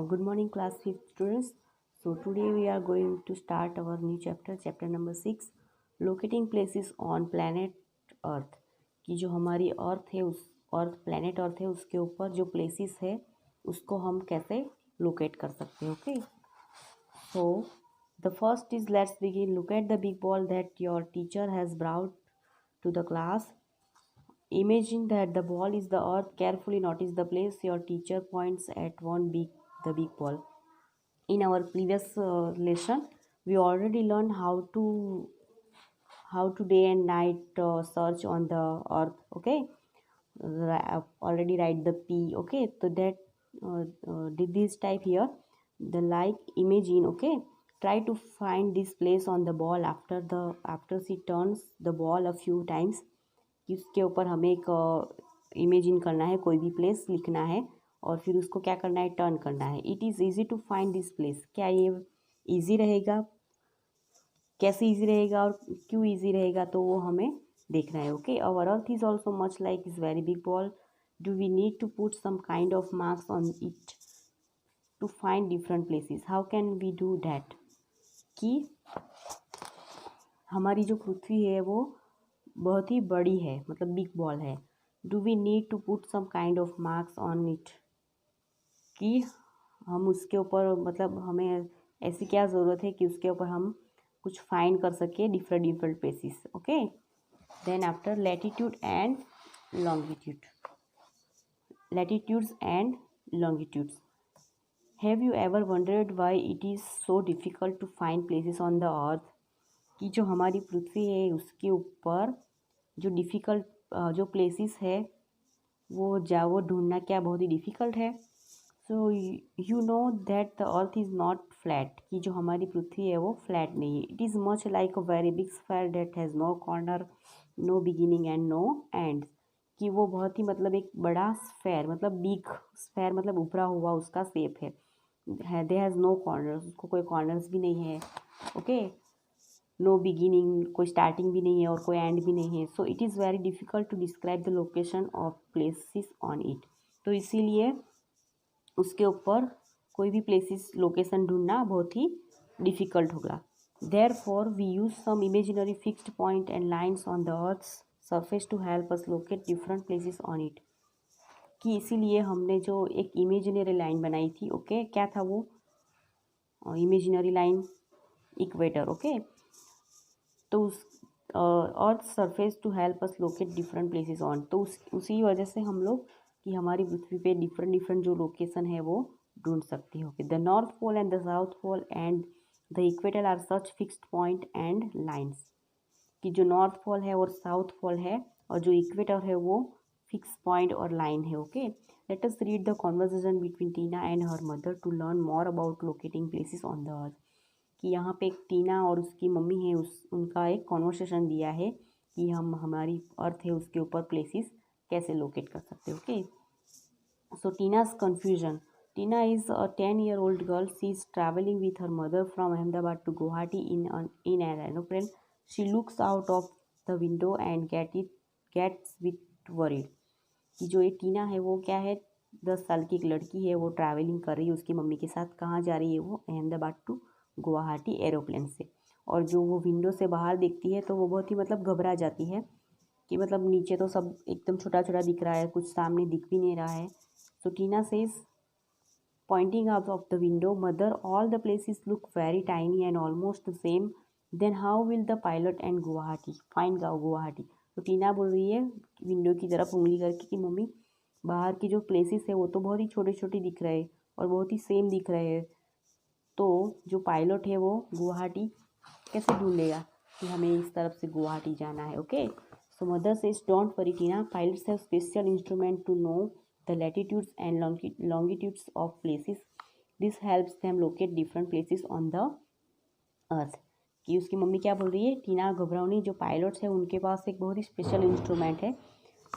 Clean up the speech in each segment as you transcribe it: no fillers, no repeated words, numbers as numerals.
Good morning, class 5th students. So today we are going to start our new chapter, chapter number 6, locating places on planet Earth. कि जो हमारी अर्थ है उस अर्थ planet earth है उसके ऊपर जो प्लेसेस है उसको हम कैसे लोकेट कर सकते हैं. Okay, so the first is, let's begin. Look at the big ball that your teacher has brought to the class. Imagine that the ball is the earth. Carefully notice the place your teacher points at the big ball. In our previous lesson, we already learned how to day and night search on the earth. Okay, already write the P. Okay, so that did this type here the like imagine. Okay, try to find this place on the ball after she turns the ball a few times. कि उसके ऊपर हमें एक imagine करना है, कोई भी place लिखना है और फिर उसको क्या करना है, टर्न करना है. It is easy to find this place. क्या ये ईजी रहेगा, कैसे ईजी रहेगा और क्यों ईजी रहेगा, तो वो हमें देखना है. Okay, our earth is also much like is very big ball. Do we need to put some kind of marks on it to find different places. How can we do that. कि हमारी जो पृथ्वी है वो बहुत ही बड़ी है, मतलब big ball है. Do we need to put some kind of marks on it. कि हम उसके ऊपर, मतलब हमें ऐसी क्या ज़रूरत है कि उसके ऊपर हम कुछ फाइंड कर सके different places. Okay, then after latitude and longitude. Latitudes and longitudes. Have you ever wondered why it is so difficult to find places on the earth. कि जो हमारी पृथ्वी है उसके ऊपर जो डिफ़िकल्ट जो प्लेसेस है वो ढूंढना क्या बहुत ही डिफ़िकल्ट है. So you know that the earth is not flat. कि जो हमारी पृथ्वी है वो फ्लैट नहीं है. It is much like a very big sphere that has no corner, no beginning and no end. कि वो बहुत ही मतलब एक बड़ा स्फेयर, मतलब बिग स्फेयर मतलब उभरा हुआ उसका शेप है. दे हैज़ नो कॉर्नर्स, उसको कोई कॉर्नर्स भी नहीं है. ओके, नो बिगिनिंग, कोई स्टार्टिंग भी नहीं है और कोई एंड भी नहीं है. So it is very difficult to describe the location of places on it. तो इसीलिए उसके ऊपर कोई भी प्लेसेस लोकेशन ढूंढना बहुत ही डिफ़िकल्ट होगा. Therefore we use some imaginary fixed point and lines on the earth's surface to help us locate different places on it. कि इसीलिए हमने जो एक इमेजिनरी लाइन बनाई थी. ओके, क्या था वो इमेजिनरी लाइन, इक्वेटर. ओके, तो उस earth surface to help us locate different places on. तो उसी वजह से हम लोग कि हमारी पृथ्वी पे डिफरेंट जो लोकेशन है वो ढूंढ सकते हो. The north pole and the south pole and the equator are such fixed point and lines. कि जो नॉर्थ पोल है और साउथ पोल है और जो इक्वेटर है वो फिक्स पॉइंट और लाइन है. Okay, let us read the conversation between Tina and her mother to learn more about locating places on the earth. कि यहाँ पे एक टीना और उसकी मम्मी है, उनका एक कॉन्वर्सेशन दिया है कि हम हमारी अर्थ है उसके ऊपर प्लेसेस कैसे लोकेट कर सकते. Okay, so Tina's confusion. Tina is a 10-year-old girl. She is traveling with her mother from Ahmedabad to Guwahati in an aeroplane. She looks out of the window and gets bit worried. कि जो ये टीना है वो क्या है, 10 साल की एक लड़की है, वो ट्रैवलिंग कर रही है उसकी मम्मी के साथ. कहाँ जा रही है वो, अहमदाबाद टू गुवाहाटी एरोप्लेन से. और जो वो विंडो से बाहर देखती है तो वो बहुत ही मतलब घबरा जाती है कि मतलब नीचे तो सब एकदम छोटा छोटा दिख रहा है, कुछ सामने दिख भी नहीं रहा है. So Tina says, pointing out of the window, "Mother, all the places look very tiny and almost the same. Then how will the pilot and Guwahati find Guwahati?" तो टीना बोल रही है विंडो की तरफ उंगली करके कि मम्मी, बाहर की जो प्लेसेस है वो तो बहुत ही छोटे छोटे दिख रहे हैं और बहुत ही सेम दिख रहे हैं. तो जो पायलट है वो गुवाहाटी कैसे ढूंढेगा कि हमें इस तरफ से गुवाहाटी जाना है. Okay, so mother says, don't worry Tina, pilots have special instrument to know the latitudes and longitudes of places. This helps them locate different places on the earth. कि उसकी मम्मी क्या बोल रही है, टीना घबराओ नहीं, जो पायलट्स है उनके पास एक बहुत ही स्पेशल इंस्ट्रूमेंट है.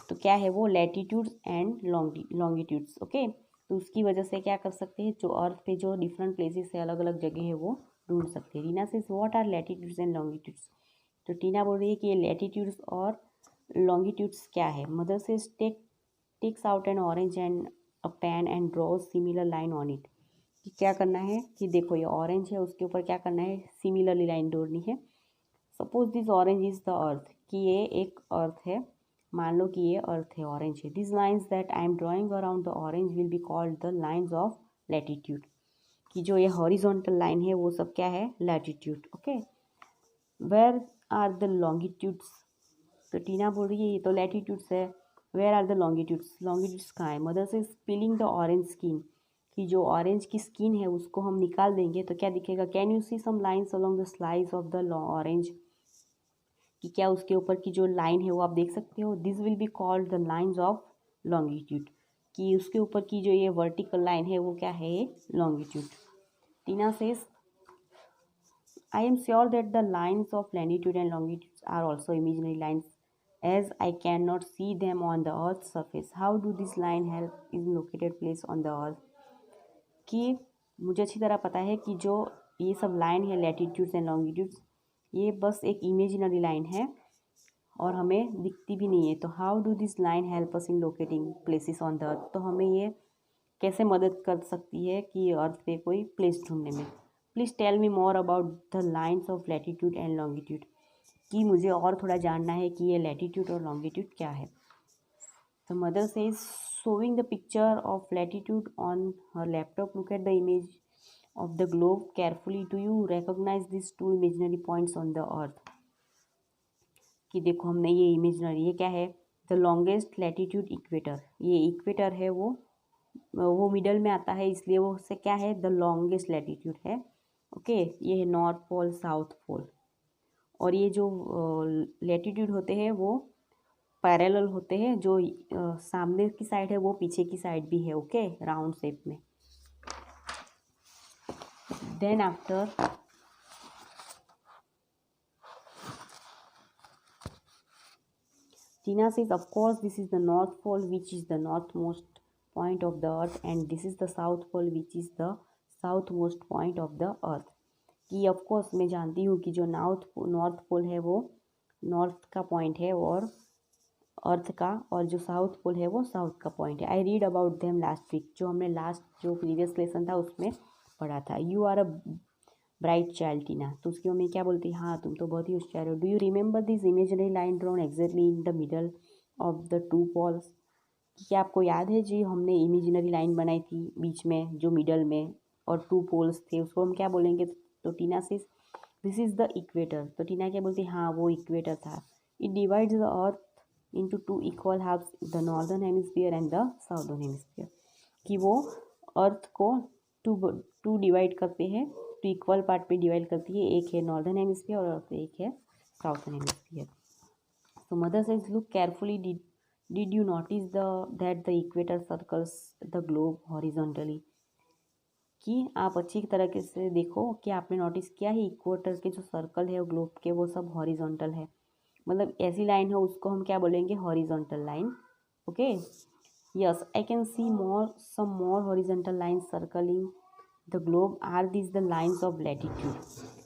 तो क्या है वो, लैटिट्यूड्स एंड लॉन्गिट्यूड्स. ओके, तो उसकी वजह से क्या कर सकते हैं, जो अर्थ पे जो डिफरेंट प्लेसेस है, अलग अलग जगह है, वो ढूंढ सकते हैं. Reena says what are latitudes and longitudes. तो टीना बोल रही है कि ये लैटिट्यूड्स और लॉन्गिट्यूड्स क्या है. मदर से takes out an orange and a pen and draws similar line on it. कि क्या करना है, कि देखो ये ऑरेंज है, उसके ऊपर क्या करना है, सिमिलरली लाइन ड्रॉनी है। Suppose this orange is the earth, कि ये एक अर्थ है, मान लो कि ये अर्थ है, ऑरेंज है। This lines that I am drawing around the orange will be called the lines of latitude, कि जो ये हॉरिजॉन्टल लाइन है वो सब क्या है, latitude. Okay, where are the longitudes, तो टीना बोल रही है ये तो लैटिट्यूड्स है, where are the longitudes, longitudes कहाँ है। मदर से पीलिंग द ऑरेंज स्किन, कि जो ऑरेंज की स्किन है उसको हम निकाल देंगे तो क्या दिखेगा, can you see some lines along the slice of the orange, कि क्या उसके ऊपर की जो लाइन है वो आप देख सकते हो। This will be called the lines of longitude, कि उसके ऊपर की जो ये वर्टिकल लाइन है वो क्या है, longitude. Tina says I am sure that the lines of latitude and longitude are also imaginary lines as I cannot see them on the earth's surface. How do this line help in located place on the earth? कि मुझे अच्छी तरह पता है कि जो ये सब लाइन है लैटिट्यूड्स एंड लॉन्गिट्यूड्स, ये बस एक इमेजिनरी लाइन है और हमें दिखती भी नहीं है। तो how do this line help us in locating places on the अर्थ, तो हमें ये कैसे मदद कर सकती है कि अर्थ पे कोई प्लेस ढूंढने में। Please tell me more about the lines of latitude and longitude, कि मुझे और थोड़ा जानना है कि ये लैटिट्यूड और लॉन्गिट्यूड क्या है। तो mother says showing the picture of latitude on her laptop, look at the image of the globe carefully. Do you recognize these two imaginary points on the earth, कि देखो हमने ये इमेजनरी, ये क्या है, द लॉन्गेस्ट लैटिट्यूड इक्वेटर, ये equator है वो मिडल में आता है, इसलिए वो से क्या है, द लॉन्गेस्ट लैटिट्यूड है। ओके, ये है नॉर्थ पोल साउथ पोल, और ये जो लैटिट्यूड होते हैं वो पैरेलल होते हैं, जो सामने की साइड है वो पीछे की साइड भी है। ओके, राउंड शेप में। Then after Tina says, of course, this is the North Pole, which is the northmost point of the Earth, and this is the South Pole, which is the southmost point of the Earth. कि of course मैं जानती हूँ कि जो north pole है वो north का point है और अर्थ का, और जो साउथ पोल है वो साउथ का पॉइंट है। I read about them last week, जो हमने लास्ट जो प्रीवियस लेसन था उसमें पढ़ा था। You are a bright child Tina, तो उसकी मम्मी क्या बोलती है, हाँ तुम तो बहुत ही होशियार हो। Do you remember this imaginary line drawn exactly in the middle of the two poles, क्या आपको याद है जी हमने इमेजिनरी लाइन बनाई थी बीच में जो मिडल में और टू पोल्स थे, उसको हम क्या बोलेंगे। तो टीना से दिस इज़ द इक्वेटर, तो टीना क्या बोलती है, हाँ वो इक्वेटर था। It divides the earth into two equal halves, the northern hemisphere and the southern hemisphere, कि वो अर्थ को टू डिवाइड करते हैं, टू इक्वल पार्ट पे डिवाइड करती है, एक है नॉर्दर्न हेमिस्फीयर और एक है साउदर्न हेमिस्फीयर। तो mother says look carefully, did you notice that the equator circles the globe horizontally, कि आप अच्छी तरीके से देखो कि आपने नोटिस किया है इक्वेटर के जो सर्कल है ग्लोब के वो सब हॉरिजॉन्टल है, मतलब ऐसी लाइन है उसको हम क्या बोलेंगे, horizontal line. Okay, yes I can see some more horizontal line circling the globe, are this the lines of latitude,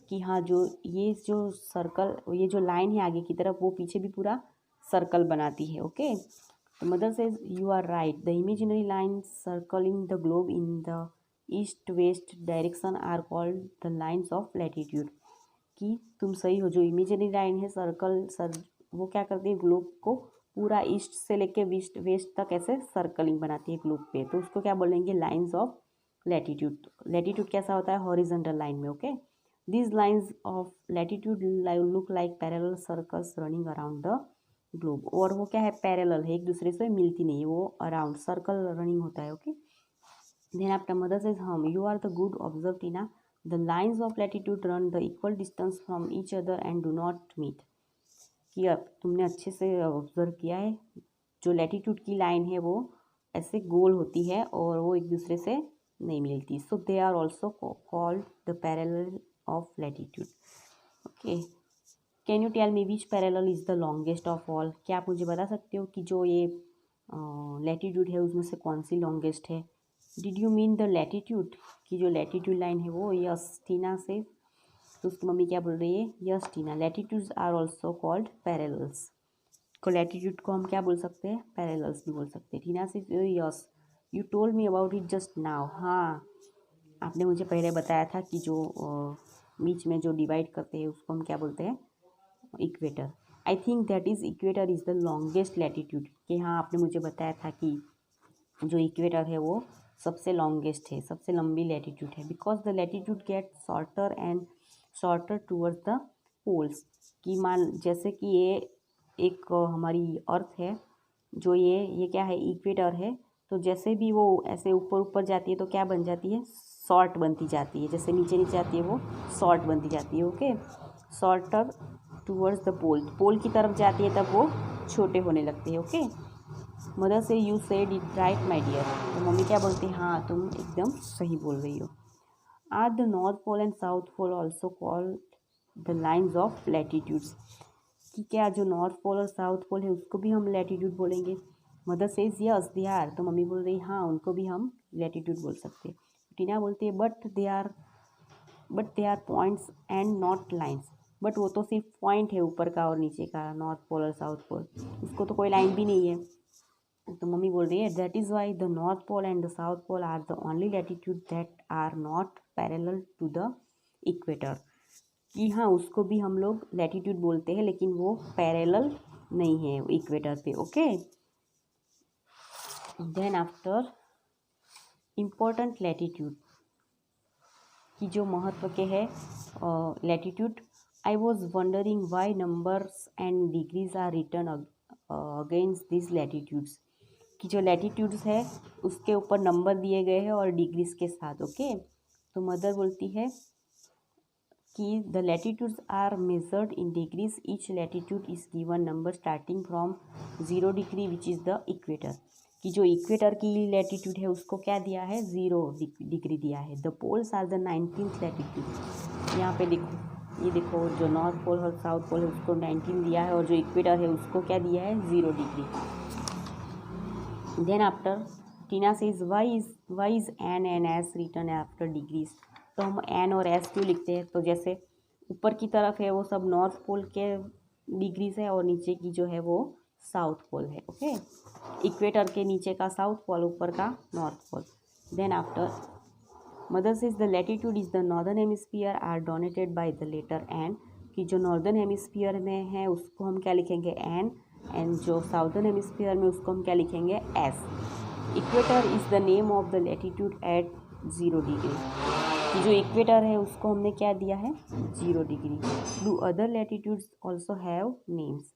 कि हाँ जो सर्कल, ये जो लाइन है आगे की तरफ वो पीछे भी पूरा सर्कल बनाती है। ओके, तो mother says you are right, the imaginary line circling the globe in the east west direction are called the lines of latitude, कि तुम सही हो, जो इमेजिनरी लाइन है वो क्या करती है, ग्लोब को पूरा ईस्ट से लेके वेस्ट तक ऐसे सर्कलिंग बनाती है ग्लोब पे, तो उसको क्या बोलेंगे, लाइन्स ऑफ लैटिट्यूड। लैटिट्यूड कैसा होता है, हॉरिजॉन्टल लाइन में। Okay, these lines of latitude look like parallel circles running around the globe, और वो क्या है, पैरेलल है, एक दूसरे से मिलती नहीं है, वो अराउंड सर्कल रनिंग होता है। Okay, then after mother says you are the good observe Tina, the lines of latitude run the equal distance from each other and do not meet, कि अब तुमने अच्छे से ऑब्जर्व किया है, जो लैटिट्यूड की लाइन है वो ऐसे गोल होती है और वो एक दूसरे से नहीं मिलती, so they are also called the parallel of latitude. Okay, can you tell me which parallel is the longest of all, क्या आप मुझे बता सकते हो कि जो ये लैटिट्यूड है उसमें से कौन सी लॉन्गेस्ट है। Did you mean the latitude, की जो लैटिट्यूड लाइन है वो, यस टीना से, तो उसकी मम्मी क्या बोल रही है, yes Tina, latitudes are also called parallels, को लैटिट्यूड को हम क्या बोल सकते हैं, पैरेलल्स भी बोल सकते हैं। टीना से yes, you told me about it just now, हाँ आपने मुझे पहले बताया था कि जो बीच में जो डिवाइड करते हैं उसको हम क्या बोलते हैं, equator. I think that is equator is the longest latitude, कि हाँ आपने मुझे बताया था कि जो इक्वेटर है वो सबसे लॉन्गेस्ट है, सबसे लंबी लैटिट्यूड है, because the latitude get shorter and shorter towards the poles. कि मान जैसे कि ये एक हमारी अर्थ है, जो ये क्या है, इक्वेटर है, तो जैसे भी वो ऐसे ऊपर ऊपर जाती है तो क्या बन जाती है, शॉर्ट बनती जाती है, जैसे नीचे नीचे आती है वो शॉर्ट बनती जाती है। ओके, शॉर्टर टूवर्ड्स द पोल, पोल की तरफ जाती है तब वो छोटे होने लगते हैं। Okay, mother says you said it right my dear, तो मम्मी क्या बोलती है, हाँ तुम एकदम सही बोल रही हो। Are the north pole and south pole also called the lines of latitudes, कि क्या जो नॉर्थ पोल और साउथ पोल है उसको भी हम लैटिट्यूड बोलेंगे। Mother says yes they are, तो मम्मी बोल रही हाँ उनको भी हम लैटिट्यूड बोल सकते हैं। टीना बोलती है but they are points and not lines, but वो तो सिर्फ पॉइंट है ऊपर का और नीचे का, नॉर्थ पोल और साउथ पोल, उसको तो कोई लाइन भी नहीं है। तो मम्मी बोल रही है that is why the north pole and the south pole are the only latitude that are not parallel to the equator, कि हाँ उसको भी हम लोग लैटिट्यूड बोलते हैं लेकिन वो पैरेलल नहीं है इक्वेटर पे। Okay, then after important latitude, कि जो महत्व के है latitude. I was wondering why numbers and degrees are written against this latitudes, कि जो लैटिट्यूड्स है उसके ऊपर नंबर दिए गए हैं और डिग्रीज के साथ। ओके, तो मदर बोलती है कि the latitudes are measured in degrees, each latitude is given number starting from 0 degree which is the equator, कि जो इक्वेटर की लैटिट्यूड है उसको क्या दिया है, 0 डिग्री दिया है। The poles are the 19th latitude, यहाँ पे देखो, ये देखो जो नॉर्थ पोल और साउथ पोल है उसको 19 दिया है और जो इक्वेटर है उसको क्या दिया है, 0 degree. Then after Tina says why is N N S written after degrees, तो हम एन और एस क्यों लिखते हैं, तो जैसे ऊपर की तरफ है वो सब नॉर्थ पोल के डिग्रीज है और नीचे की जो है वो साउथ पोल है। ओके, इक्वेटर के नीचे का साउथ पोल, ऊपर का north pole. Then after mother says the latitude is the northern hemisphere are denoted by the letter N, कि जो नॉर्दर्न हेमिस्फीयर में है उसको हम क्या लिखेंगे, एन, एंड जो साउदर्न हेमिस्फीयर में उसको हम क्या लिखेंगे, S. Equator is the name of the latitude at 0 degree, कि जो इक्वेटर है उसको हमने क्या दिया है, 0 degree. Do other latitudes also have names,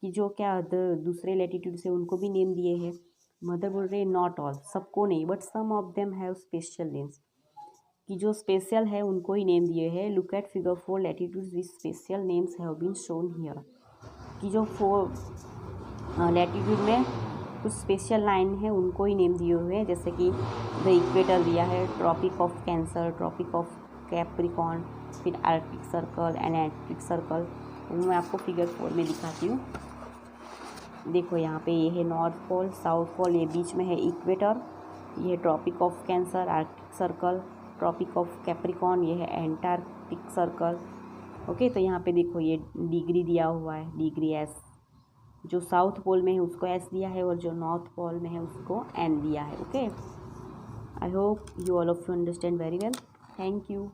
कि जो क्या दूसरे लैटिट्यूड से उनको भी नेम दिए हैं। मदर बोल रहे नॉट ऑल, सबको नहीं, but some of them have special names, कि जो स्पेशल है उनको ही नेम दिए हैं। Look at figure 4 latitudes which special names have been shown here, कि जो 4 लैटिट्यूड में कुछ स्पेशल लाइन है उनको ही नेम दिए हुए हैं, जैसे कि द इक्वेटर दिया है, tropic of Cancer, Tropic of Capricorn, फिर Arctic Circle and Antarctic Circle. वो मैं आपको फिगर 4 में दिखाती हूँ। देखो यहाँ पे ये है नॉर्थ पोल, साउथ पोल, ये बीच में है इक्वेटर, ये है tropic of cancer, arctic circle, tropic of capricorn, ये है एंटार्क्टिक सर्कल। ओके, तो यहाँ पे देखो ये डिग्री दिया हुआ है, डिग्री एस, जो साउथ पोल में है उसको एस दिया है और जो नॉर्थ पोल में है उसको एन दिया है। Okay, I hope you all of you understand very well. Thank you.